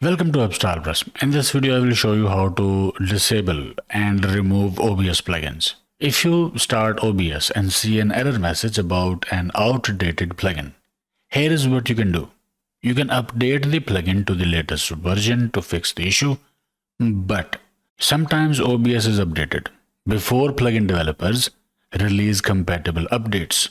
Welcome to Plus. In this video, I will show you how to disable and remove OBS plugins. If you start OBS and see an error message about an outdated plugin, here is what you can do. You can update the plugin to the latest version to fix the issue, but sometimes OBS is updated before plugin developers release compatible updates.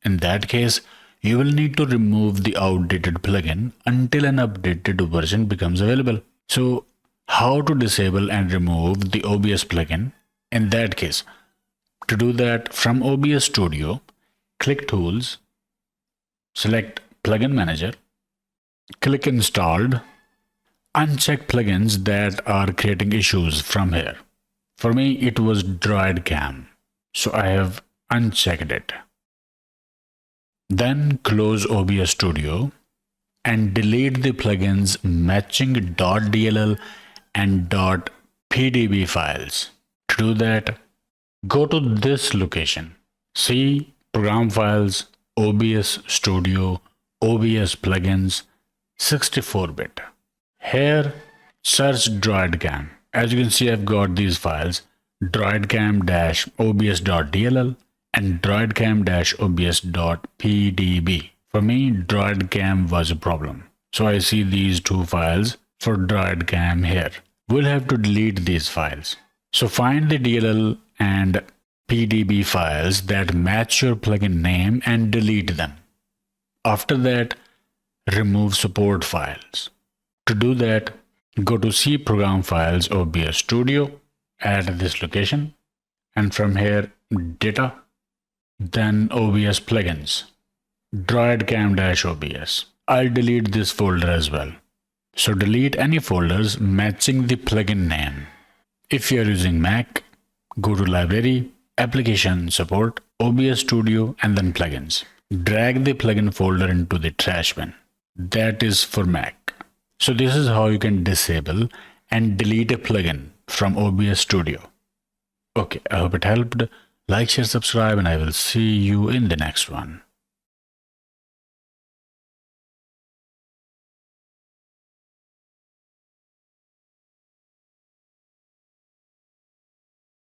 In that case, you will need to remove the outdated plugin until an updated version becomes available. So, how to disable and remove the OBS plugin in that case? To do that, from OBS Studio, click Tools, select Plugin Manager, click Installed, uncheck plugins that are creating issues from here. For me, it was DroidCam, so I have unchecked it. Then close OBS Studio and delete the plugins matching .dll and .pdb files. To do that, go to this location. See Program Files, OBS Studio, OBS Plugins, 64-bit. Here, search DroidCam. As you can see, I've got these files, droidcam-obs.dll and droidcam-obs.pdb. For me, DroidCam was a problem. So I see these two files for DroidCam here. We'll have to delete these files. So find the DLL and PDB files that match your plugin name and delete them. After that, remove support files. To do that, go to C Program Files OBS Studio at this location, and from here, Data, then OBS Plugins, droidcam-obs. I'll delete this folder as well. So delete any folders matching the plugin name. If you're using Mac, go to Library, Application Support, OBS Studio, and then Plugins. Drag the plugin folder into the trash bin. That is for Mac. So this is how you can disable and delete a plugin from OBS Studio. Okay, I hope it helped. Like, share, subscribe, and I will see you in the next one.